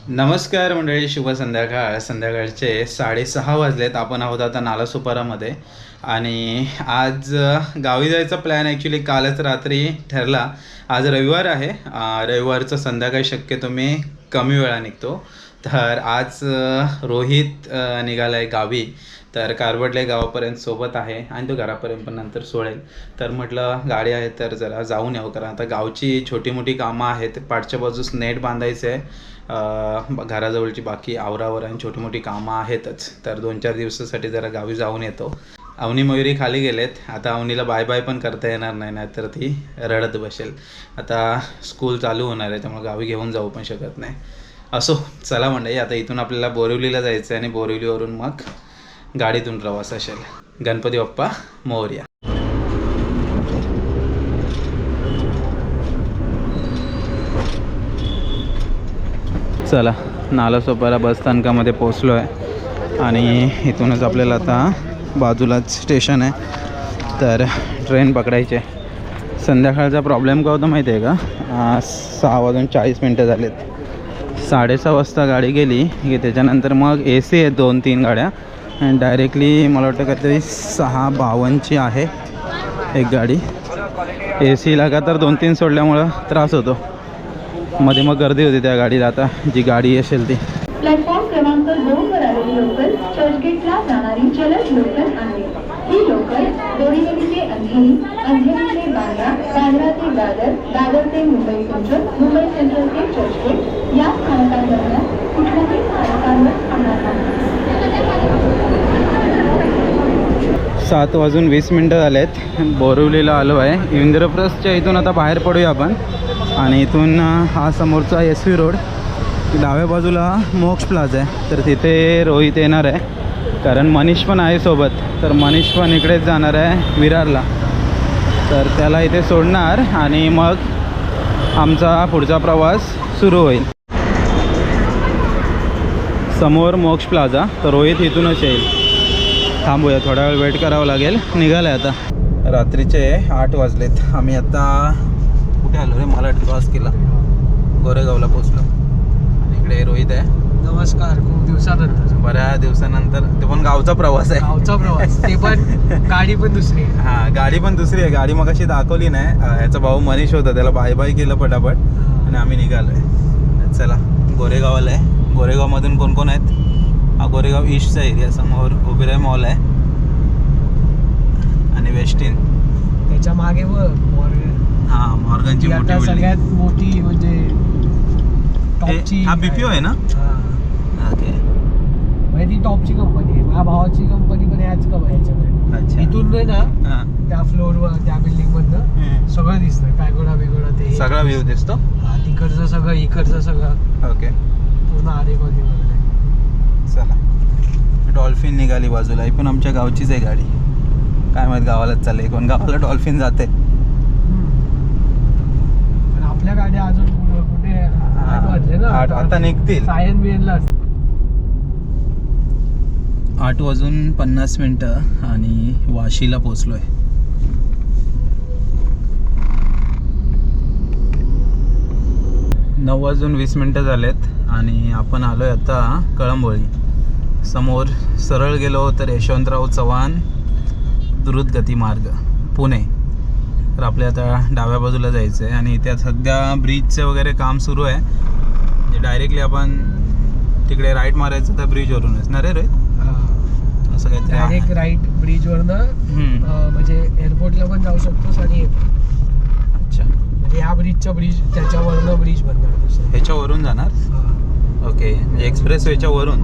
नमस्कार मंडळी, शुभ संध्याकाळ. संध्याकाळचे 6:30 वाजलेत. आपण आहोत आता नालासोपारामध्ये आणि आज गावी जायचा प्लॅन ॲक्च्युली कालच रात्री ठरला. आज रविवार आहे. रविवारचं संध्याकाळी शक्यतो मी कमी वेळा निघतो. तर आज रोहित निघाला आहे गावी. तर कारवडले गावापर्यंत सोबत आहे आणि तो घरापर्यंत पण नंतर सोडेल. तर म्हटलं गाडी आहे तर जरा जाऊन यावं, कारण आता गावची छोटी मोठी कामं आहेत. पाठच्या बाजूस नेट बांधायचं आहे, घराजवळची बाकी आवरावर आणि छोटी मोठी कामं आहेतच. तर 2-4 दिवसासाठी जरा गावी जाऊन येतो. अवनी मयुरी खाली गेलेत. आता अवनीला बाय बाय पण करता येणार नाही, तर ती रडत बसेल. आता स्कूल चालू होणार आहे त्यामुळे गावी घेऊन जाऊ पण शकत नाही. असो, चला मंडळी, आता इथून आपल्याला बोरिवलीला जायचं आहे आणि बोरिवलीवरून मग गाडीतून प्रवास असेल. गणपती बाप्पा मोरया. चला, नालासोपारा बसस्थानकामध्ये पोचलो आहे आणि इथूनच आपल्याला आता बाजूलाच स्टेशन आहे, तर ट्रेन पकडायची आहे. संध्याकाळचा प्रॉब्लेम का होता माहिती आहे का? 6:40 झालेत. 6:30 वाजता गाडी गेली की त्याच्यानंतर मग AC आहे 2-3 गाड्या आणि डायरेक्टली मला वाटतं काहीतरी 6:52ची आहे एक गाडी. AC लगातार 2-3 सोडल्यामुळं त्रास होतो. मध्ये मग गर्दी होती त्या गाडीला. आता जी गाडी असेल ती प्लॅटफॉर्म क्रमांक 2 वर आलेली लोकल चर्चगेटला जाणारी जलद लोकल आहे. ही लोकल बोरिवली ते अंधेरी, अंधेरी ते बांद्रा, बांद्रा ते दादर, दादर ते मुंबई सेंट्रल, मुंबई सेंट्रल ते चर्चगेट या स्थानकांदरम्यान कुठल्याही स्थानकांवर थांबणार नाही. 7:20 झालेत. बोरिवलीला आलो आहे. इंद्रप्रस्थच्या इथून आता बाहेर पडूया आपण आणि इथून हा समोरचा SV रोड, डाव्या बाजूला मोक्ष प्लाझा आहे. तर तिथे रोहित येणार आहे, कारण मनीष पण आहे सोबत. तर मनीष पण इकडेच जाणार आहे विरारला. तर त्याला इथे सोडणार आणि मग आमचा पुढचा प्रवास सुरू होईल. समोर मोक्ष प्लाझा. तर रोहित इथूनच येईल. थांबूया, थोडा वेळ वेट करावं लागेल. निघालं आहे आता. रात्रीचे 8 वाजलेत. आम्ही आता कुठे आलो रे? मला क्रॉस केला, गोरेगावला पोचलो. आणि इकडे रोहित आहे. नमस्कार. खूप दिवसानंतर, बऱ्याच दिवसानंतर. ते पण गावचा प्रवास आहे. गावचा प्रवास. ते पण गाडी पण दुसरी आहे. हां, गाडी पण दुसरी आहे. गाडी मग अशी दाखवली नाही. याचा भाऊ मनीष होता, त्याला बाय बाय केलं पटापट आणि आम्ही निघालो आहे. चला, गोरेगावला आहे. गोरेगावमधून कोण कोण आहेत? हा गोरेगाव ईस्टचा एरिया. समोर ओबेराय मॉल आहे आणि वेस्टिन. त्याच्या मागे हां, मॉर्गनची मोठी बिल्डिंग. सगळ्यात मोठी म्हणजे टॉपची. हा BPO आहे ना? ओके. म्हणजे ती टॉपची कंपनी आहे. माझ्या भावाची कंपनी पण याच याच्यामध्ये. अच्छा. इथून ना हां, त्या फ्लोअरवर, त्या बिल्डिंग मधनं सगळं दिसतं. पॅगोडा बिगोडा ते सगळा व्ह्यू दिसतो. हा, तिकडचं सगळं, इकडचं सगळं, ओके. पूर्ण आरेमध्ये वगैरे. चला, डॉल्फिन निघाली बाजूला. ही पण आमच्या गावचीच आहे गाडी. काय माहित गावालाच चालले, कोण गावाला डॉल्फिन जाते. पण आपल्या गाड्या अजून कुठे 8 वाजले ना. आता निघतील. सायन बियनला 8:50 आणि वाशीला पोचलोय. नऊ 9:20 झालेत आणि आपण आलोय आता कळंबोळी. समोर सरळ गेलो तर यशवंतराव चव्हाण द्रुतगती मार्ग पुणे. तर आपल्या आता डाव्या बाजूला जायचं आहे आणि त्या सध्या ब्रिजचं वगैरे काम सुरू आहे. म्हणजे डायरेक्टली आपण तिकडे राईट मारायचं तर ब्रिजवरूनच ना रे रोहित? असं काहीतरी डायरेक्ट राईट ब्रिजवरनं म्हणजे एअरपोर्टला पण जाऊ शकतोस आणि अच्छा, म्हणजे ह्या ब्रिजचा ब्रिज त्याच्यावरनं ब्रिज बनणार दुसरा. ह्याच्यावरून जाणार. ओके, म्हणजे एक्सप्रेस वेच्या वरून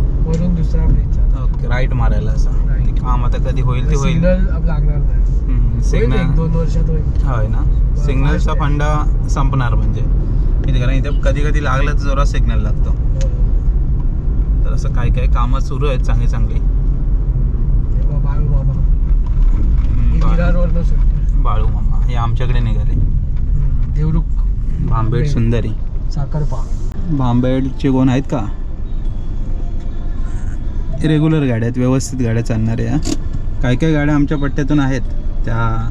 दुसरा ब्रिज. ओके, राईट मारायला असं. काम आता कधी होईल ते होईल. सिग्नल लागणार नाही. सिग्नल 1-2 वर्षात होईल. होय ना. सिग्नलचा फंडा संपणार म्हणजे इथे, कारण इथे कधी कधी लागलं तर जोरात सिग्नल लागतो. तर असं काय काय कामं सुरू आहेत चांगली चांगली. बाळू मामा विरारवरनं सुटते. बाळू मामा हे आमच्याकडे निघाले. देवरुख, भांबेड, सुंदरी, साखरपा. भांबेडचे कोण आहेत का? रेग्युलर गाड्या आहेत, व्यवस्थित गाड्या चालणाऱ्या. काही काही गाड्या आमच्या पट्ट्यातून आहेत त्या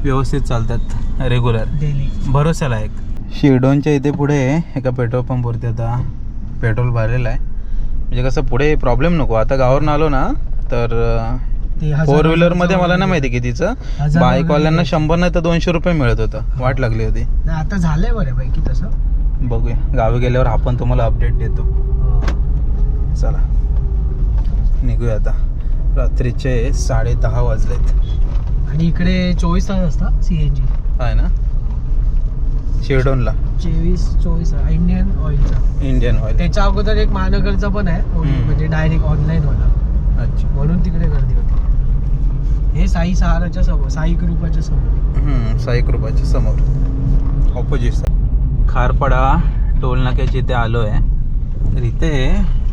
व्यवस्थित चालतात, रेग्युलर, डेली, भरोशाला. एक शिरडोनच्या इथे पुढे एका पेट्रोल पंपवरती आता पेट्रोल भरलेलं आहे. म्हणजे कसं पुढे प्रॉब्लेम नको. आता गावावरून आलो ना तर ते 4 व्हीलरमध्ये मला नाही माहिती कितीचं, बाईकवाल्यांना 100 नाही तर 200 रुपये मिळत होतं. वाट लागली होती. नाही, आता झालंय बऱ्यापैकी तसं. बघूया गावी गेल्यावर आपण तुम्हाला अपडेट देतो. चला निघूया आता. रात्रीचे 10:30 वाजलेत. आणि इकडे 24 तास असतात CNG आहे ना शिरडोनला. 24 इंडियन ऑइलचा. Indian oil. त्याच्या अगोदर एक महानगरचा पण आहे, म्हणजे डायरेक्ट ऑनलाईन वाला. अच्छा. म्हणून तिकडे गर्दी होती. हे साई सहाराच्या समोर, साई कृपाच्या समोर. साई कृपाच्या समोर ऑपोजिट. खारपाडा टोल नाक्याच्या इथे आलो आहे. तर इथे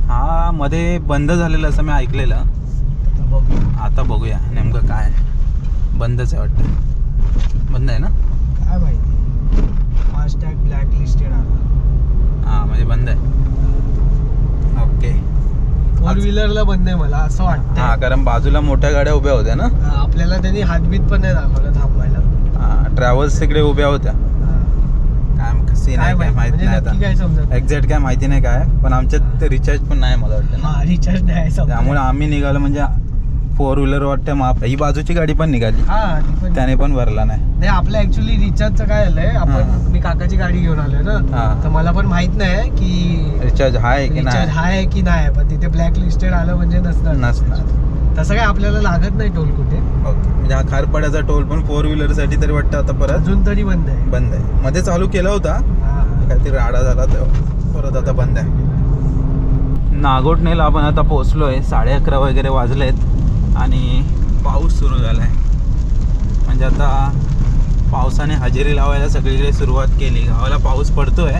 हा मध्ये बंद झालेला असं मी ऐकलेलं. आता बघूया नेमकं काय. बंदच आहे वाटतं. बंद आहे ना. काय माहिती. फास्टॅग ब्लॅक लिस्टेड आला. हां म्हणजे बंद आहे. ओके. 4 व्हीलरला बंद आहे मला असं वाटतं. हां कारण बाजूला मोठ्या गाड्या उभ्या होत्या ना. आपल्याला त्यांनी हातबीत पण नाही दाखवलं थांबवायला. ट्रॅव्हल्स तिकडे उभ्या होत्या. काय सीन आहे काय माहिती नाही आता. काय समजत एक्झॅक्ट काय माहिती नाही काय. पण आमच्यात रिचार्ज पण नाही मला वाटतं ना. रिचार्ज नाही समजत. त्यामुळे आम्ही निघालो म्हणजे 4 व्हीलर वाटतं माप. ही बाजूची गाडी पण निघाली. हा ती पण. त्याने पण भरला नाही. नाही आपलं ऍक्च्युली रिचार्जचं काय झालंय, आपण मी काकाची गाडी घेऊन आलोय ना, तर मला पण माहित नाही की रिचार्ज आहे की रिचार्ज नाही. आहे की नाही. पण तिथे ब्लॅक लिस्टेड आलं म्हणजे नसणार. तसं काय आपल्याला लागत नाही टोल कुठे. ओके. म्हणजे हा खारपाड्याचा टोल पण 4 व्हीलर साठी तरी वाटतं आता परत अजून तरी बंद आहे. बंद आहे. मध्ये चालू केला होता काहीतरी राडा झाला तर परत आता बंद आहे. नागोठणेला आपण आता पोहोचलोय. 11:30 वगैरे वाजलेत आणि पाऊस सुरू झाला आहे. म्हणजे आता पावसाने हजेरी लावायला सगळीकडे सुरुवात केली. गावाला पाऊस पडतोय.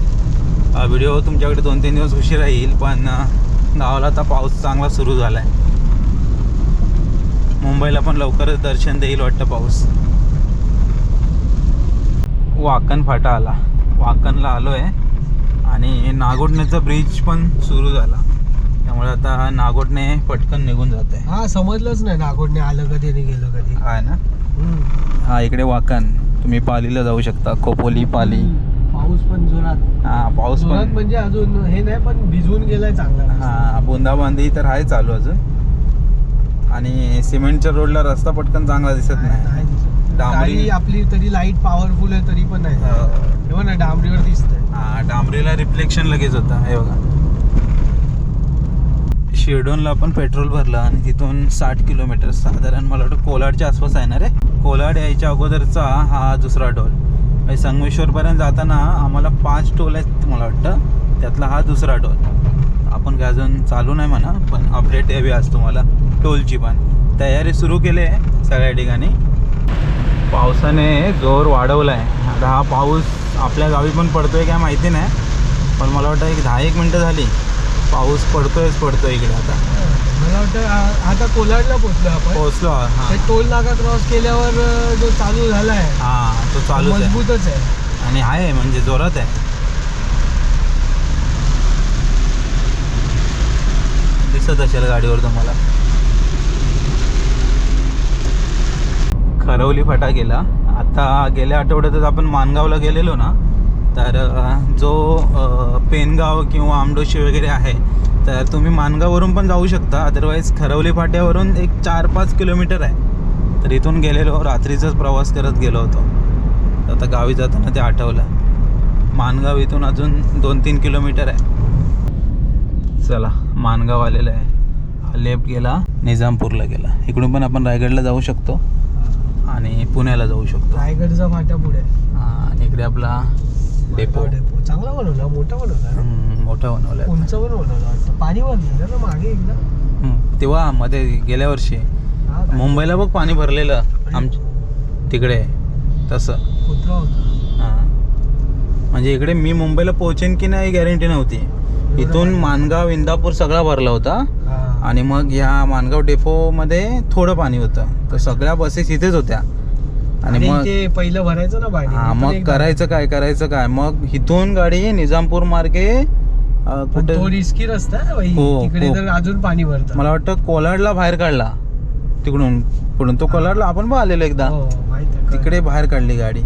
व्हिडिओ तुमच्याकडे 2-3 दिवस उशिरा येईल पण गावाला आता पाऊस चांगला सुरू झाला आहे. मुंबईला पण लवकरच दर्शन देईल वाटतं पाऊस. वाकण फाटा आला. वाकणला आलो आहे आणि नागोठणेचा ब्रिज पण सुरू झाला. त्यामुळे आता नागोठणे पटकन निघून जाते. हा समजलंच नाही नागोठणे आलं कधी आणि गेलं कधी. आहे ना. हा इकडे वाकण. तुम्ही पालीला जाऊ शकता. खोपोली पाली. पाऊस पण जोरात. हा पाऊस जोरात पण म्हणजे अजून हे नाही पण भिजून गेलाय चांगला. हा बुंदाबांदी तर आहे चालू अजून. आणि सिमेंटच्या रोडला रस्ता पटकन चांगला दिसत नाही. डांबरी गाडी आपली तरी लाईट पॉवरफुल आहे तरी पण नाही. हे बघ ना डांबरीवर दिसतंय. हा डांबरीला रिफ्लेक्शन लगेच होतं. हे बघा. शिरडोनला आपण पेट्रोल भरलं आणि तिथून 60 किलोमीटर साधारण मला वाटतं कोलाडच्या आसपास आहे ना रे. कोलाड यायच्या अगोदरचा हा दुसरा टोल. म्हणजे संगमेश्वरपर्यंत जाताना आम्हाला 5 टोल आहेत मला वाटतं. त्यातला हा दुसरा टोल. आपण काय अजून चालू नाही म्हणा पण अपडेट यावी आज तुम्हाला टोलची पण. तयारी सुरू केली आहे सगळ्या ठिकाणी. पावसाने जोर वाढवला आहे. आता हा पाऊस आपल्या गावी पण पडतोय काय माहिती नाही पण मला वाटतं एक 10-1 मिनटं झाली पाऊस पडतोय इकडे. आता मला वाटतं आता कोलाडला पोहोचलो. हां टोल नाका क्रॉस केल्यावर जो चालू झालाय हां तो चालू मजबूतच आहे आणि आहे म्हणजे जोरात आहे. दिसत असेल गाडीवर तुम्हाला. खरवली फाटा गेला. आता गेल्या आठवड्यातच आपण मानगावला गेलेलो ना तर जो पेनगाव किंवा आमडोशी वगैरे आहे तर तुम्ही मानगाववरून पण जाऊ शकता. अदरवाईज खरवली फाट्यावरून एक 4-5 किलोमीटर आहे. तर इथून गेलेलो रात्रीचाच प्रवास करत गेलो होतो. आता गावी जाताना ते आठवलं. मानगाव इथून अजून 2-3 किलोमीटर आहे. चला मानगाव आलेलं आहे. लेफ्ट गेला निजामपूरला गेला. इकडून पण आपण रायगडला जाऊ शकतो आणि पुण्याला जाऊ शकतो. रायगडचा फाट्या पुढे. आणि इकडे आपला डेपो. चांगला बनवला. मोठा बनवला. उंच पण बनवला वाटतं. पाणी भरलेलं ना मागे एकदा तेव्हा मध्ये गेल्या वर्षी मुंबईला बघ पाणी भरलेलं तिकडे तसं. कुत्रा होता. हां म्हणजे इकडे मी मुंबईला पोहोचेन की नाही गॅरंटी नव्हती. इथून मानगाव इंदापूर सगळा भरला होता आणि मग ह्या मानगाव डेपोमध्ये थोडं पाणी होतं. तर सगळ्या बसेस इथेच होत्या आणि मग ते पहिलं भरायचं ना पाणी. हां मग करायचं काय मग इथून गाडी निजामपूर मार्गे कुठे. तो रिस्की रस्ता आहे बाई. तिकडे तर अजून पाणी भरतं. मला वाटतं कोलाडला बाहेर काढला तिकडून तो कोलाडला आपण पण आलेलो एकदा. तिकडे बाहेर काढली गाडी.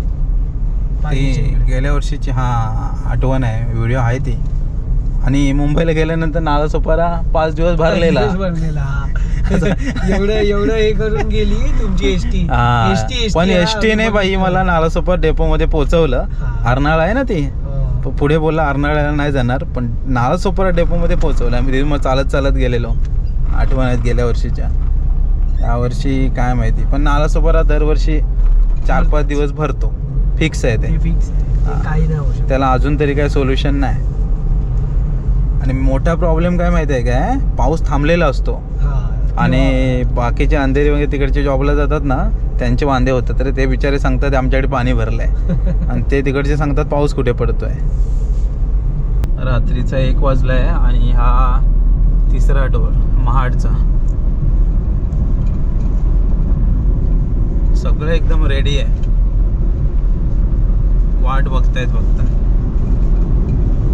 ती गेल्या वर्षीची आठवण आहे. व्हिडिओ आहे ती आणि मुंबईला गेल्यानंतर नालासोपारा 5 दिवस भरलेला. एवढं हे करून गेली तुमची एसटी. पण एसटी नाही बाई, मला नालासोपारा डेपो मध्ये पोहोचवलं. अर्नाळा आहे ना ती, पुढे बोलला अर्नाळ्याला नाही जाणार, पण नालासोपारा डेपो मध्ये पोहोचवलं. आम्ही तिथे मग चालत गेलेलो, आठवण आहेत गेल्या वर्षीच्या. यावर्षी काय माहिती, पण नालासोपारा दरवर्षी 4-5 दिवस भरतो, फिक्स आहे ते. फिक्स काही नाही होऊ शकत. त्याला अजून तरी काही सोल्युशन नाही. आणि मोठा प्रॉब्लेम काय माहिती आहे काय, पाऊस थांबलेला असतो आणि बाकीचे अंधेरी वगैरे तिकडचे जॉबला जातात ना, त्यांचे वांदे होतात. तर ते बिचारे सांगतात आमच्याकडे पाणी भरलंय आणि ते तिकडचे सांगतात पाऊस कुठे पडतोय. रात्रीचा 1 वाजलाय आणि हा 3रा टोल महाडचा. सगळं एकदम रेडी आहे, वाट बघतायत फक्त.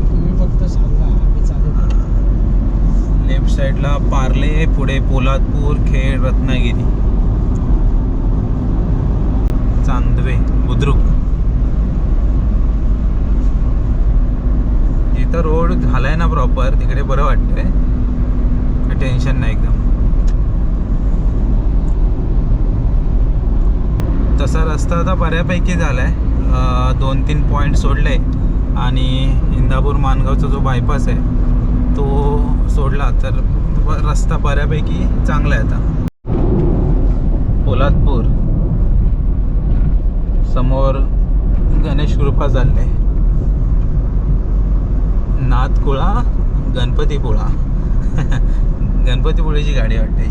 तुम्ही फक्त सांगा, आम्ही चालू. लेफ्ट साईडला पार्ले, पुढे पोलादपूर, खेड, रत्नागिरी, चांदवे, बुद्रुक. जिथं रोड झालाय ना प्रॉपर तिकडे बरं वाटतंय, काही टेन्शन नाही एकदम. तसा रस्ता आता बऱ्यापैकी झालाय, 2-3 पॉईंट सोडले आणि इंदापूर मानगावचा जो बायपास आहे तो सोडला तर रस्ता बऱ्यापैकी चांगला आहे. आता पोलादपूर समोर गणेश कृपा चालले, नाथकुळा, गणपतीपुळा. गणपतीपुळेची गाडी वाटते.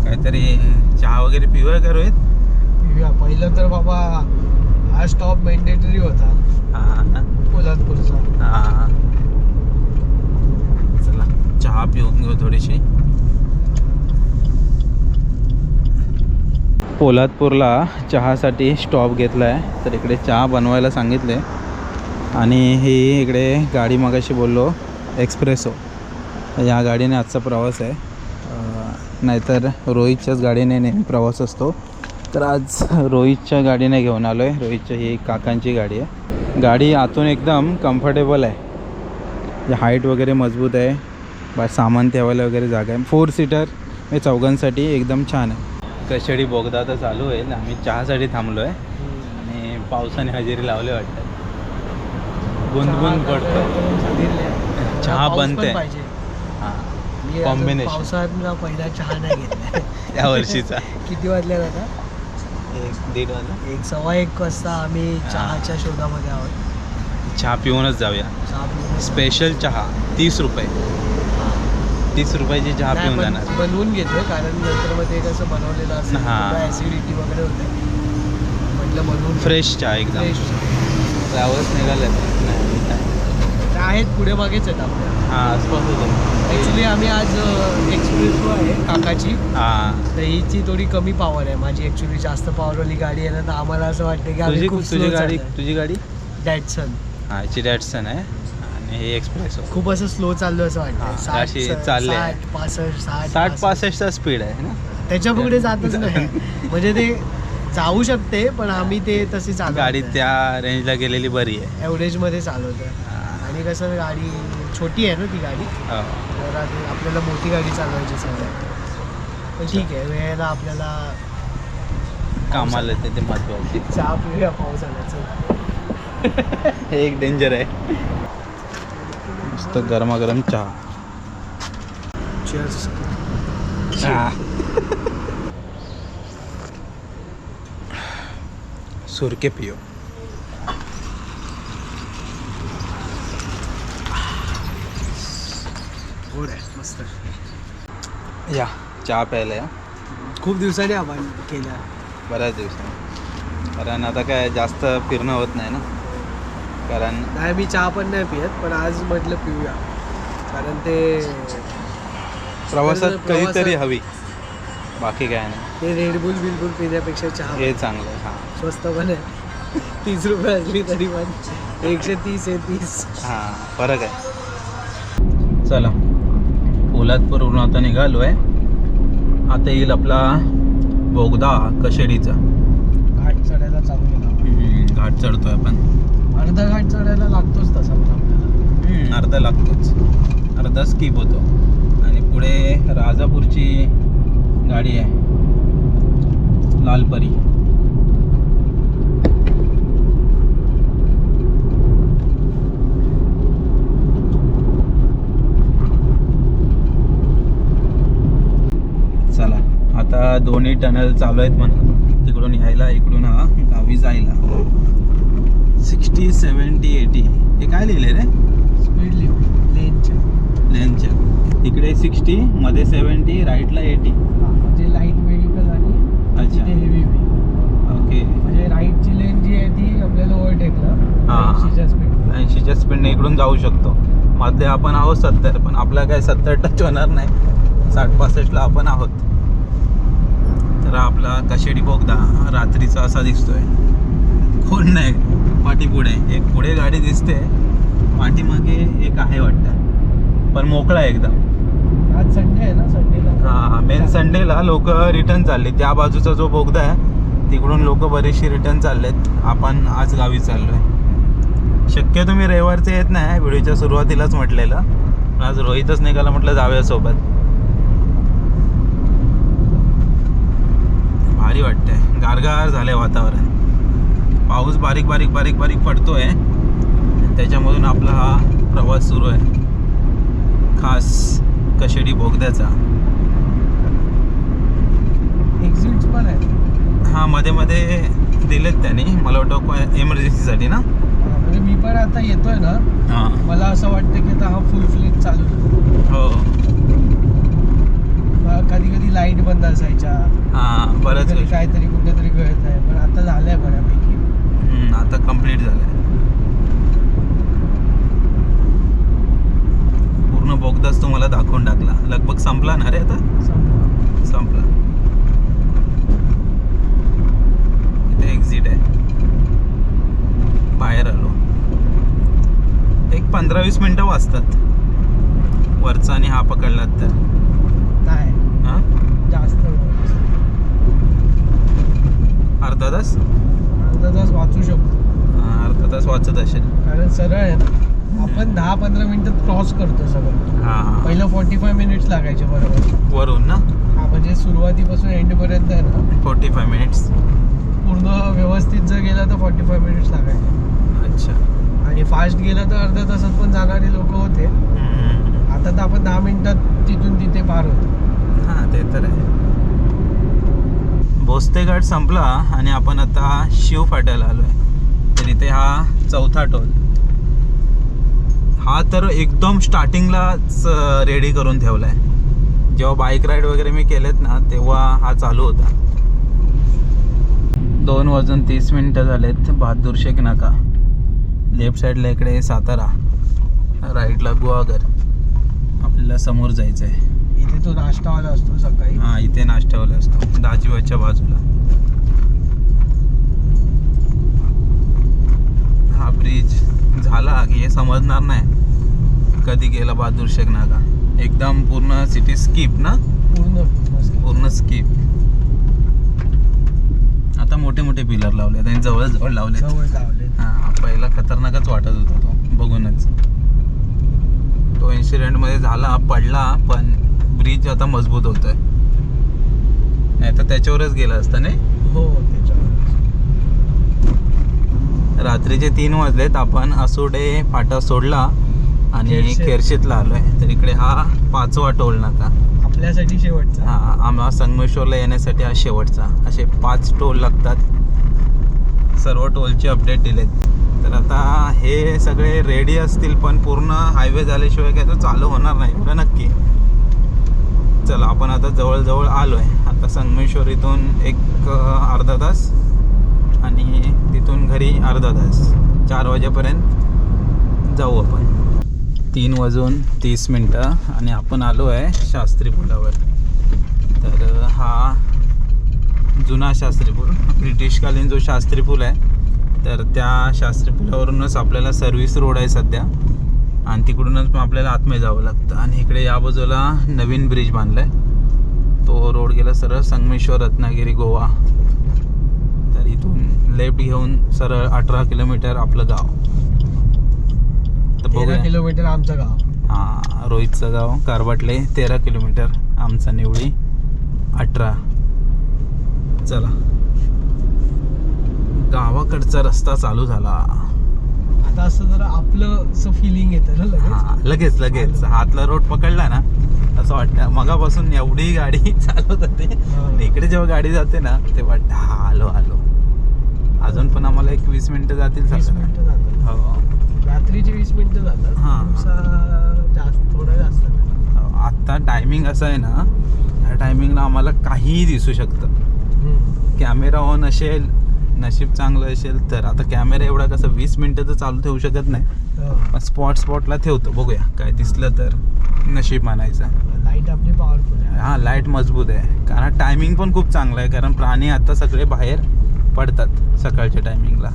काहीतरी चहा वगैरे पिऊया का रोहित? पहिलं तर बाबा हा स्टॉप मॅन्डेटरी होता पोलादपूरचा. चला चहा पिऊन घेऊ थोडीशी. पोलादपूरला चहासाठी स्टॉप घेतला आहे, तर इकडे चहा बनवायला सांगितले. आणि ही इकडे गाडी मगाशी बोललो एक्सप्रेसो, या गाडीने आजचा प्रवास आहे. नाहीतर रोहितच्याच गाडीने नेहमी प्रवास असतो, तर आज रोहितच्या गाडीने घेऊन आलो आहे. रोहितच्या ही काकांची गाडी आहे. गाडी आतून एकदम कम्फर्टेबल आहे, हाईट वगैरे मजबूत आहे, सामान ठेवायला वगैरे जागा आहे. 4 सीटर हे चौघांसाठी एकदम छान आहे. कशेडी बोगदा तर चालू आहे, आम्ही चहासाठी थांबलो आहे आणि पावसाने हजेरी लावले वाटतं. गुनगुन पडतो, चहा बनते. हां, कॉम्बिनेशन. पावसाळ्यात पहिला चहा नाही घेतला या वर्षीचा. किती वाजल्यात आता? 1-1:30 वाजता. 1:15 वाजता आम्ही चहाच्या शोधामध्ये आहोत. चहा पिऊनच जाऊया. चहा पिऊन स्पेशल चहा 30 रुपये. 30 रुपयाची चहा नाही, पिऊन पण जाणार. बनवून घेतोय, कारण नंतर मध्ये कसं बनवलेलं असेल हां. ऍसिडिटी वगैरे होते, म्हटलं बनवून फ्रेश चहा एकदम. फ्रेश त्यावरच निघाले आहेत, पुढे मागेच आहेत आपल्या. हां, आसपासच. ॲक्च्युली आम्ही आज एक्सप्रेसो आहे काकाची, हां, तर हिची थोडी कमी पॉवर आहे. माझी ॲक्च्युली जास्त पॉवरवाली गाडी आहे ना, तर आम्हाला असं वाटतं की आम्ही खूप तुझी गाडी डॅटसन. हां, याची डॅटसन आहे आणि हे एक्सप्रेसो. खूप असं स्लो चाललो असं हां, वाटतं. अशी चालली आहे. 60-65 स्पीड आहे ना. त्याच्या पुढे जातच नाही. म्हणजे ते जाऊ शकते, पण आम्ही ते तशी चालू गाडी त्या रेंजला गेलेली बरी आहे. ॲव्हरेजमध्ये चालवतो. आणि कसं गाडी छोटी आहे ना ती गाडी, हो. जरा ते आपल्याला मोठी गाडी चालवायची सवय. पण ठीक आहे, वेळेला आपल्याला कामाला येते ते महत्वाचे. चहा पिऊया पाऊस आल्याचं. हे एक डेंजर आहे. मस्त गरमागरम चहा. Cheers. सुरके पियो. गोड आहे, मस्त. या चहा प्यायला या. खूप दिवसांनी आपण केल्या, बऱ्याच दिवसांनी. कारण आता काय जास्त फिरणं होत नाही ना. कारण नाही, मी चहा पण नाही पियत, पण आज म्हटलं पिऊया. कारण ते प्रवासात कधीतरी हवी, बाकी काय नाही. ते रेडबुल बिलबुल पिण्यापेक्षा चहा हे चांगलं आहे. हां, स्वस्त पण आहे. 30 रुपये असली तरी पण 130 आहे 30. हां, फरक आहे. चला, पोलादपूरवरून आता निघालो आहे. आता येईल आपला बोगदा कशेडीचा. घाट चढायला चालू केला. घाट चढतोय आपण. अर्धा घाट चढायला लागतोच तसा पण आपल्याला. अर्धा लागतोच, अर्धा स्किप होतो. आणि पुढे राजापूरची गाडी आहे, लालपरी. चला आता दोन्ही टनल चालू आहेत म्हणा, तिकडून यायला इकडून हा गावी जायला. 60, 70, 80 हे काय लिहिले रे? स्पीड लिमिट लेनच्या इकडे 60, मध्ये 70, राईटला 80. म्हणजे लाईट व्हेकल आणि अच्छा. Heavy okay. म्हणजे राईटची लेन जी आहे ती आपल्याला ओव्हरटेकला हां. 80च्या स्पीड 80च्या स्पीडने इकडून जाऊ शकतो. मध्ये आपण आहोत 70, पण आपला काय 70 टच होणार नाही. 60-65ला आपण आहोत. तर आपला कशेडी बोगदा रात्रीचा असा दिसतोय. कोण नाही पाठीपुढे, एक पुढे गाडी दिसते, पाठीमागे एक आहे वाटतं, पण मोकळा आहे एकदम. आज संडे आहे ना, संडेला. हां, मेन संडेला लोक रिटर्न चालले. त्या बाजूचा जो बोगदा आहे तिकडून लोक बरेचसे रिटर्न चाललेत. आपण आज गावी चाललोय. शक्यतो मी रविवारचे येत नाही, व्हिडिओच्या सुरुवातीलाच म्हटलेलं. आज रोहितच निघाला, म्हटलं जाऊया सोबत. भारी वाटतंय, गारगार झालंय वातावरण. पाऊस बारीक बारीक बारीक बारीक पडतोय, त्याच्यामधून आपला हा प्रवास सुरू आहे, खास कशेडी बोगद्याचा. एक्झिट्स पण आहे. हां, मध्ये मध्ये दिलेत त्यांनी, मला वाटतं एमर्जन्सीसाठी ना. म्हणजे मी पण आता येतोय ना, हां. मला असं वाटतं की आता हा फुल फ्लेज चालू आहे. हो. कधी कधी लाईट बंद असायच्या, हां, बरंच कधी काहीतरी कुठेतरी कळत आहे, पण आता झालंय बऱ्यापैकी. आता कम्प्लीट झालंय पूर्ण बोगदाच तुम्हाला दाखवून टाकला. लगभग संपला ना रे आता, संपला. इथे एक्झिट आहे, बाहेर आलो. एक 15-20 मिनिटं वाजतात वरचा आणि हा पकडलात तर. नाही हां, जास्त अर्धा तास वाचू शकतो, अर्धा तास वाचत असेल. कारण सरळ आहे ना. आपण 10-15 मिनिटात क्रॉस करतो सगळं. हां, पहिलं 45 मिनिट्स लागायचे बरोबर. वरून ना हा म्हणजे सुरुवातीपासून एंडपर्यंत आहे ना 45 मिनिट्स. पूर्ण व्यवस्थित जर गेला तर 45 मिनिट्स लागायचे. अच्छा. आणि फास्ट गेला तर अर्ध्या तासात पण जाणारे लोक होते. आता तर आपण 10 मिनिटात तिथून तिथे पार होतो. हां, ते तर आहे. भोसते घाट संपला आणि आपण आता शिव फाट्याला आलो आहे. तर इथे हा चौथा टोल. हा तर एकदम स्टार्टिंगलाच रेडी करून ठेवला आहे. जेव्हा बाईक राईड वगैरे मी केलेत ना, तेव्हा हा चालू होता. 2:30 झालेत. बहादूर शेख नाका. लेफ्ट साईडला इकडे सातारा, राईटला गुहागर. आपल्याला समोर जायचं आहे. इथे तो नाश्तावाला असतो सकाळी. हां, इथे नाश्त्यावाला असतो दाजीवाच्या बाजूला. हा ब्रिज झाला की हे समजणार नाही कधी गेला बहादूर शेख नाका. एकदम पूर्ण सिटी स्किप ना, पूर्ण स्किप. आता मोठे मोठे पिलर लावले आणि जवळ जवळ लावले. हां, पहिला खतरनाकच वाटत होता तो बघूनच. तो इन्सिडेंट मध्ये झाला, पडला, पण ब्रिज आता मजबूत होतोय. नाही तर त्याच्यावरच गेला असता नाही. हो, रात्रीचे 3 वाजलेत. आपण असुडे फाटा सोडला आणि खेरशीतला आलोय. तर इकडे हा 5वा टोल नाका आपल्यासाठी शेवटचा. हा, आम्हाला संगमेश्वरला येण्यासाठी हा शेवटचा. असे 5 टोल लागतात. सर्व टोलचे अपडेट दिलेत. तर आता हे सगळे रेडी असतील, पण पूर्ण हायवे झाल्याशिवाय काय तो चालू होणार नाही एवढं नक्की. चला, आपण आता जवळजवळ आलोय. आता संगमेश्वर इथून एक अर्धा तास आणि तिथून घरी अर्धा तास. 4 वाजेपर्यंत जाऊ आपण. 3:30 आणि आपण आलो आहे शास्त्री पुलावर. तर हा जुना शास्त्री पूल, ब्रिटिशकालीन जो शास्त्री पूल आहे, तर त्या शास्त्री पुलावरूनच आपल्याला सर्व्हिस रोड आहे सध्या, आणि तिकडूनच आपल्याला आतमध्ये जावं लागतं. आणि इकडे या बाजूला नवीन ब्रिज बांधला आहे. तो रोड गेला सरळ संगमेश्वर, रत्नागिरी, गोवा. तर इथून लेफ्ट घेऊन सरळ 18 किलोमीटर आपलं गाव. तर बघूया. 13 किलोमीटर आमचं गाव. हां, रोहितचं गाव कारबाटले 13 किलोमीटर, आमचा निवळी 18. चला, गावाकडचा रस्ता चालू झाला. आता असं जरा आपलं असं फिलिंग येतं ना लगेच. हां, लगेच हातला रोड पकडला ना असं वाटतं. मगापासून एवढी गाडी चालवत होते, आणि इकडे जेव्हा गाडी जाते ना ते वाटतं हा आलो. अजून पण आम्हाला एक 20 मिनिटं जातील. 20 मिनिटं जातात. हो, रात्रीची 20 मिनिटं जातात. हां. जास्त, थोडं जास्त नाही. आता टायमिंग असं आहे ना, ह्या टायमिंगला आम्हाला काहीही दिसू शकतं. कॅमेरा ऑन असेल, नशीब चांगलं असेल तर. आता कॅमेरा एवढा कसं 20 मिनिटं तर चालू ठेवू शकत नाही, पण स्पॉटला ठेवतो. बघूया काय दिसलं तर नशीब मानायचं. लाईट आपली पॉवरफुल आहे. हां, लाईट मजबूत आहे, कारण टायमिंग पण खूप चांगला आहे, कारण प्राणी आता सगळे बाहेर पडतात सकाळच्या टायमिंगला.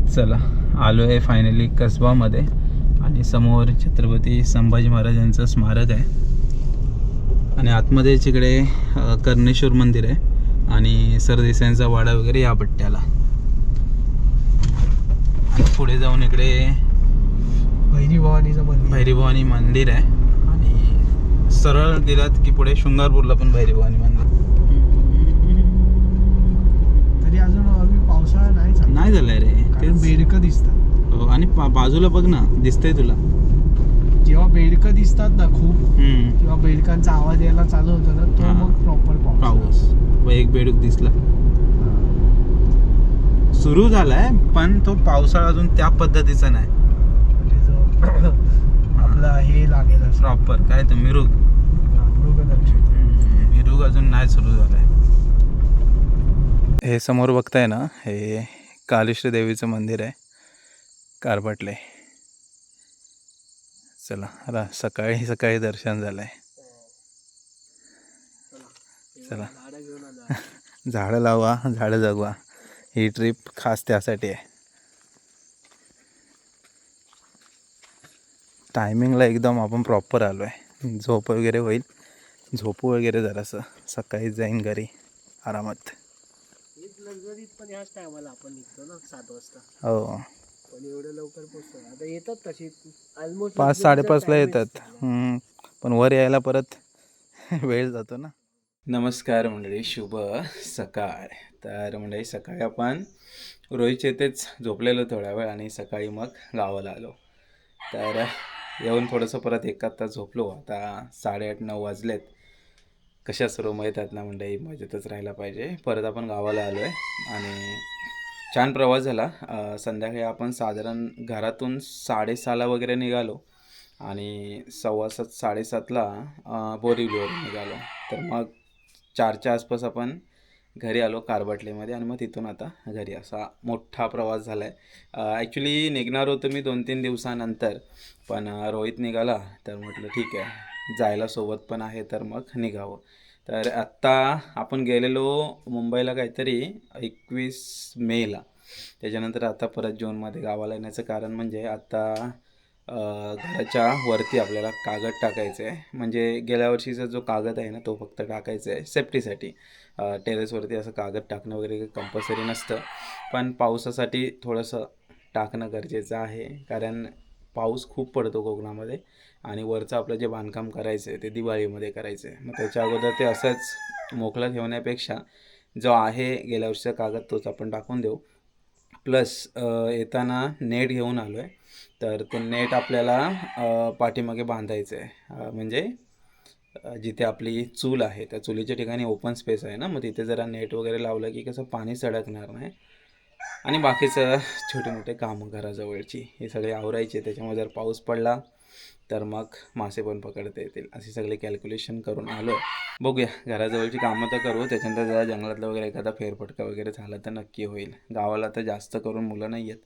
चला, आलो आहे फायनली कसबामध्ये, आणि समोर छत्रपती संभाजी महाराजांचं स्मारक आहे, आणि आतमध्ये इकडे कर्णेश्वर मंदिर आहे, आणि सरदेसाईंचा वाडा वगैरे या पट्ट्याला. आणि पुढे जाऊन इकडे भैरीभवानी मंदिर आहे, आणि सरळ गेलात की पुढे शृंगारपूरला पण भैरीभवानी मंदिर. तरी अजून पावसाळा नाही झालाय रे, तेच बेडकं दिसतात. हो, आणि बाजूला बघ ना, दिसतंय तुला. जेव्हा बेडकं दिसतात ना खूप, तेव्हा बेडकांचा आवाज यायला चालू होतो ना, तो मग प्रॉपर पाऊस. एक बेडूक दिसला, सुरू झालाय, पण तो पावसाळा अजून त्या पद्धतीचा नाही. म्हणजे जो आपला हे लागेल प्रॉपर काय तर मिरुग अजून नाही सुरू झालाय. हे समोर बघताय ना, हे कालिश्री देवीचं मंदिर आहे कारबाटले. चला, सकाळी दर्शन झालंय. चला, झाडं लावा, झाडं जगवा. ही ट्रिप खास त्यासाठी आहे. टायमिंगला एकदम आपण प्रॉपर आलो आहे. झोप वगैरे होईल, झोपू वगैरे जरासं, सकाळी जाईन घरी आरामात. पण ह्याच टायमाला आपण निघतो ना 7 वाजता. हो, पण एवढं लवकर पोहोचतो. आता येतात तशी ऑलमोस्ट 5-5:30ला येतात, पण वर यायला परत वेळ जातो ना. नमस्कार मंडळी, शुभ सकाळ. तर मंडळी, सकाळी आपण रोहितच्या इथेच झोपलेलो थोडा वेळ, आणि सकाळी मग गावाला आलो. तर येऊन थोडंसं परत 1 तास झोपलो. आता 8:30-9 वाजलेत. कशा सर्व येतात ना मंडळी, मजेतच राहायला पाहिजे. परत आपण गावाला आलो आहे, आणि छान प्रवास झाला. संध्याकाळी आपण साधारण घरातून 6:30ला वगैरे निघालो, आणि 7:15-7:30ला बोरिवलीवरून निघालो. तर मग 4च्या आसपास आपण घरी आलो कारबाटलेमध्ये, आणि मग तिथून आता घरी. असा मोठा प्रवास झाला आहे. ॲक्च्युली निघणार होतो मी 2-3 दिवसानंतर, पण रोहित निघाला, तर म्हटलं ठीक आहे, जायला सोबत पण आहे, तर मग निघावं. तर आत्ता आपण गेलेलो मुंबईला काहीतरी 21 मेला. त्याच्यानंतर आता परत जूनमध्ये गावाला येण्याचं कारण म्हणजे आता घराच्या वरती आपल्याला कागद टाकायचं आहे. म्हणजे गेल्या वर्षीचा जो कागद आहे ना, तो फक्त टाकायचा आहे सेफ्टीसाठी. टेरेसवरती असं कागद टाकणं वगैरे कंपल्सरी नसतं, पण पावसासाठी थोडंसं टाकणं गरजेचं आहे, कारण पाऊस खूप पडतो कोकणामध्ये, आणि वरचं आपलं जे बांधकाम करायचं आहे ते दिवाळीमध्ये करायचं आहे. मग त्याच्या अगोदर ते असंच मोकळं ठेवण्यापेक्षा जो आहे गेल्या वर्षीचा कागद तोच आपण टाकून देऊ. प्लस येताना नेट घेऊन आलो आहे, तर ते नेट आपल्याला पाठीमागे बांधायचं आहे. म्हणजे जिथे आपली चूल आहे त्या चुलीच्या ठिकाणी ओपन स्पेस आहे ना, मग तिथे जरा नेट वगैरे लावलं की कसं पाणी सडकणार नाही, आणि बाकीचं छोटे मोठे कामं घराजवळची हे सगळे आवरायचे. त्याच्यामुळे जर पाऊस पडला तर मग मासे पण पकडता येतील, असे सगळे कॅल्क्युलेशन करून आलो. बघूया, घराजवळची कामं तर करू, त्याच्यानंतर जरा जंगलातलं वगैरे एखादा फेरफटका वगैरे झाला तर नक्की होईल. गावाला तर जास्त करून मुलं नाही आहेत,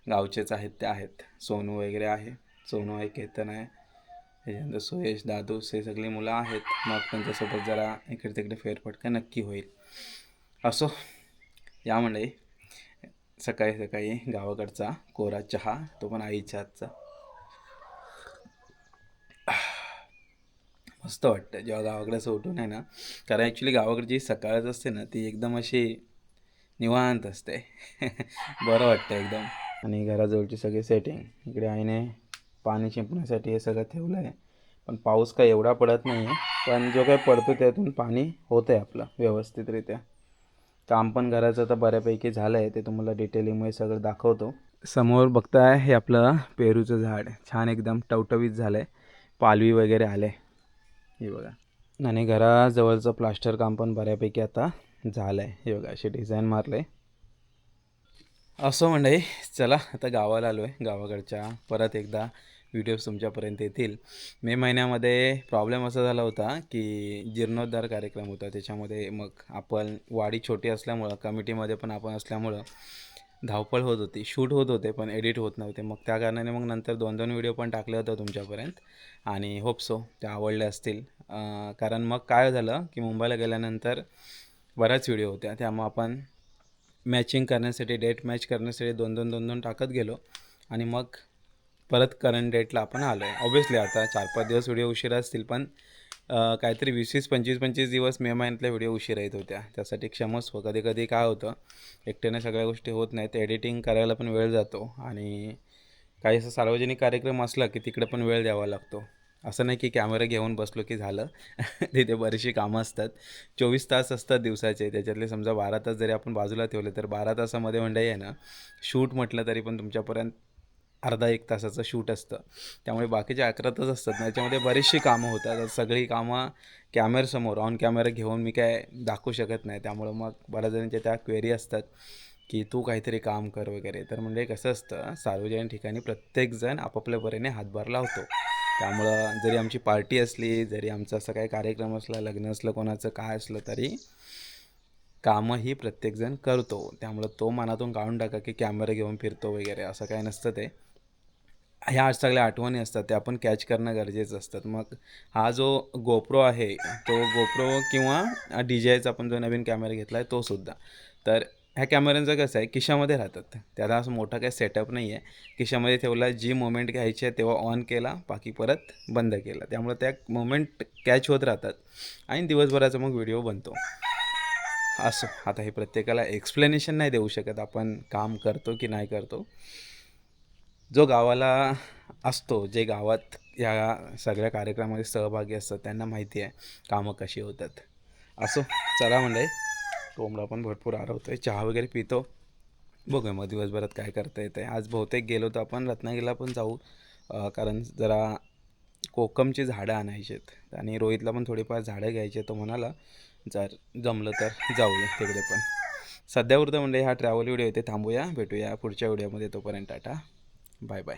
गावचेच आहेत ते आहेत. सोनू वगैरे आहे, सोनू आहे, केतन आहे, त्याच्यानंतर सुयश, दादूस, हे सगळी मुलं आहेत. मग त्यांच्यासोबत जरा इकडे तिकडे फेरफटका नक्की होईल. असो, या मंडळी, सकाळी सकाळी गावाकडचा कोरा चहा, तो पण आईच्या हातचा. मस्त वाटतं जेव्हा गावाकडे असं उठून आहे ना, कारण ॲक्च्युली गावाकडची सकाळच असते ना, ती एकदम अशी निवांत असते. बरं वाटतं एकदम. आणि घराजवळची सगळी सेटिंग, इकडे आईने पाणी शिंपण्यासाठी हे सगळं ठेवलं आहे. पण पाऊस काय एवढा पडत नाही आहे, पण जो काही पडतो त्यातून पाणी होतं आहे आपलं व्यवस्थितरित्या. काम पण घराचं तर बऱ्यापैकी झालं आहे, ते तुम्हाला डिटेलिंगमध्ये सगळं दाखवतो. समोर बघताय हे आपलं पेरूचं झाड छान एकदम टवटवीत झालं आहे, पालवी वगैरे आले हे बघा. आणि घराजवळचं प्लास्टर काम पण बऱ्यापैकी आता झालं आहे. हे बघा अशी डिझाईन मारलं आहे. असं मंडळी, चला आता गावाला आलो आहे. गावाकडच्या परत एकदा व्हिडिओज तुमच्यापर्यंत येतील. मे महिन्यामध्ये प्रॉब्लेम असा झाला होता की जीर्णोद्धार कार्यक्रम होता, त्याच्यामध्ये मग आपण वाडी छोटी असल्यामुळं कमिटीमध्ये पण आपण असल्यामुळं धावपळ होत होती, शूट होत होते पण एडिट होत नव्हते. मग त्या कारणाने मग नंतर 2-2 व्हिडिओ पण टाकले होते तुमच्यापर्यंत आणि होप सो ते आवडले असतील. कारण मग काय झालं की मुंबईला गेल्यानंतर बऱ्याच व्हिडिओ होत्या, त्यामुळे आपण मॅचिंग करण्यासाठी डेट मॅच करण्यासाठी 2-2 टाकत गेलो आणि मग परत करंट डेटला आपण आलो आहे. ऑब्व्हियसली आता 4-5 दिवस व्हिडिओ उशिरा असतील, पण काहीतरी 20-20, 25-25 दिवस मे महिन्यातल्या व्हिडिओ उशिरा येत होत्या, त्यासाठी क्षमस्व. कधी कधी काय होतं, एकट्याने सगळ्या गोष्टी होत नाहीत, एडिटिंग करायला पण वेळ जातो आणि काही असं सार्वजनिक कार्यक्रम असला की तिकडे पण वेळ द्यावा लागतो. असं नाही की कॅमेरा घेऊन बसलो की झालं तिथे बरीचशी कामं असतात. 24 तास असतात दिवसाचे, त्याच्यातले समजा 12 तास जरी आपण बाजूला ठेवले तर 12 तासामध्ये म्हणजे आहे ना, शूट म्हटलं तरी पण तुमच्यापर्यंत अर्धा-1 तासाचं शूट असतं. त्यामुळे बाकीचे 11 तास असतात ना, याच्यामध्ये बरीचशी कामं होतात. सगळी कामं कॅमेऱ्यासमोर ऑन कॅमेरा घेऊन मी काय दाखवू शकत नाही. त्यामुळं मग बऱ्याच जणांच्या त्या क्वेरी असतात की तू काहीतरी काम कर वगैरे. तर म्हणजे कसं असतं, सार्वजनिक ठिकाणी प्रत्येकजण आपापल्या परीने हातभार लावतो. त्यामुळं जरी आमची पार्टी असली, जरी आमचा असं काही कार्यक्रम असला, लग्न असलं कोणाचं काय असलं, तरी कामंही प्रत्येकजण करतो. त्यामुळं तो मनातून काढून टाका की कॅमेरा घेऊन फिरतो वगैरे, असं काय नसतं. ते ह्या सगळ्या आठवणी असतात, ते आपण कॅच करणं गरजेचं असतं. मग हा जो गोप्रो आहे, तो गोप्रो किंवा DJIचा आपण जो नवीन कॅमेरा घेतला आहे तोसुद्धा. तर ह्या कॅमेऱ्यांचं कसं आहे, खिशामध्ये राहतात. त्याला असं मोठा काही सेटअप नाही आहे. खिशामध्ये ठेवला, जी मोमेंट घ्यायची आहे तेव्हा ऑन केला, बाकी परत बंद केला. त्यामुळे त्या मोमेंट कॅच होत राहतात आणि दिवसभराचा मग व्हिडिओ बनतो. असो, आता हे प्रत्येकाला एक्सप्लेनेशन नाही देऊ शकत आपण काम करतो की नाही करतो. जो गावाला असतो, जे गावात या सगळ्या कार्यक्रमामध्ये सहभागी असतात, त्यांना माहिती आहे कामं कशी होतात. असो, चला म्हणजे कोंबडा पण भरपूर आरवतो आहे, चहा वगैरे पितो. बघूया मग दिवसभरात काय करता येतं आहे. आज बहुतेक गेलो तर आपण रत्नागिरीला पण जाऊ, कारण जरा कोकमची झाडं आणायची आहेत आणि रोहितला पण थोडीफार झाडं घ्यायची आहेत. तो म्हणाला जर जमलं तर जाऊया तिकडे पण. सध्यापुरतं म्हणजे हा ट्रॅव्हल व्हिडिओ इथे थांबूया, भेटूया पुढच्या व्हिडिओमध्ये. तोपर्यंत टाटा, बाय बाय.